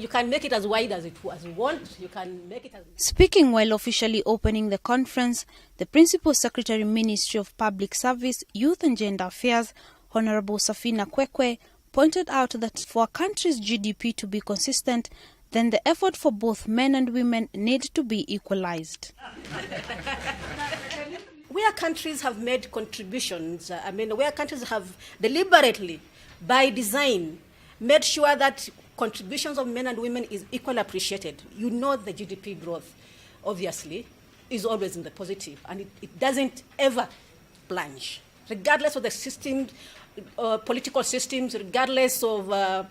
You can make it as wide as you want. You can make it as... Speaking while officially opening the conference, the Principal Secretary, Ministry of Public Service, Youth and Gender Affairs, Honorable Safina Kwekwe, pointed out that for a country's GDP to be consistent, then the effort for both men and women need to be equalized. Where countries have made contributions, where countries have deliberately, by design, made sure that contributions of men and women is equally appreciated. You know the GDP growth, obviously, is always in the positive, and it doesn't ever plunge, regardless of the system, political systems, regardless of what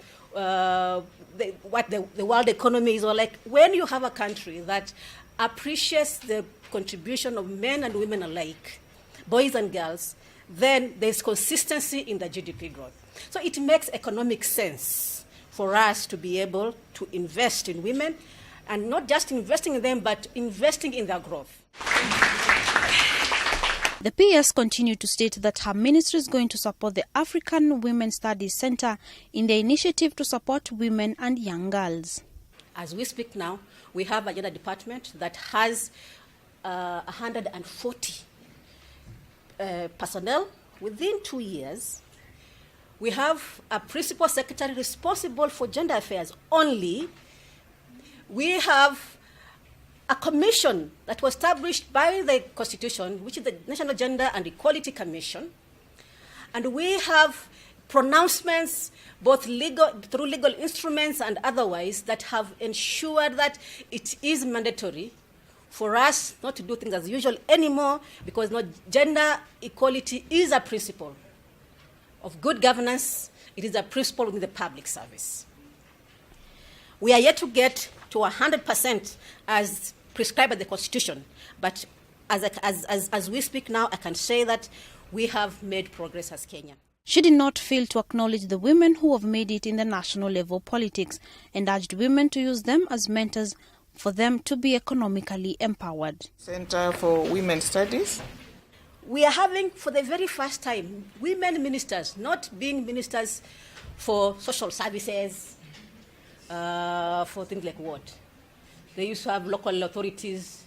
the world economy is. Or like when you have a country that appreciates the contribution of men and women alike, boys and girls, then there's consistency in the GDP growth. So it makes economic sense for us to be able to invest in women, and not just investing in them, but investing in their growth. The PS continued to state that her ministry is going to support the African Women Studies Center in the initiative to support women and young girls. As we speak now, we have a gender department that has 140 personnel. Within 2 years, we have a principal secretary responsible for gender affairs only. We have a commission that was established by the Constitution, which is the National Gender and Equality Commission. And we have pronouncements, both through legal instruments and otherwise, that have ensured that it is mandatory for us not to do things as usual anymore, because gender equality is a principle of good governance. It is a principle within the public service. We are yet to get to 100% as prescribed by the Constitution, but as we speak now, I can say that we have made progress as Kenya. She did not fail to acknowledge the women who have made it in the national level politics and urged women to use them as mentors for them to be economically empowered. Center for Women Studies. We are having, for the very first time, women ministers, not being ministers for social services, for things like what? They used to have local authorities.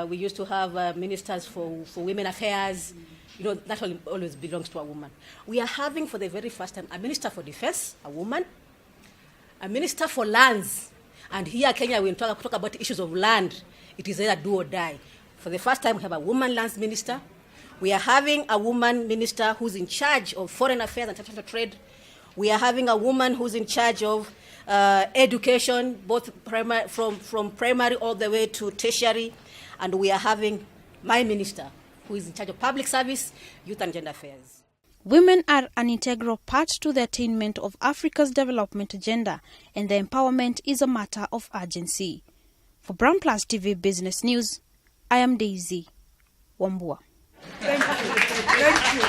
We used to have ministers for women affairs. You know, that always belongs to a woman. We are having, for the very first time, a minister for defense, a woman, a minister for lands. And here, Kenya, when we talk about issues of land, it is either do or die. For the first time, we have a woman lands minister. We are having a woman minister who's in charge of foreign affairs and international trade. We are having a woman who's in charge of education, both from primary all the way to tertiary. And we are having my minister, who is in charge of public service, youth and gender affairs. Women are an integral part to the attainment of Africa's development agenda, and the empowerment is a matter of urgency. For Brown Plus TV Business News, I am Daisy Wambua. Thank you. Thank you.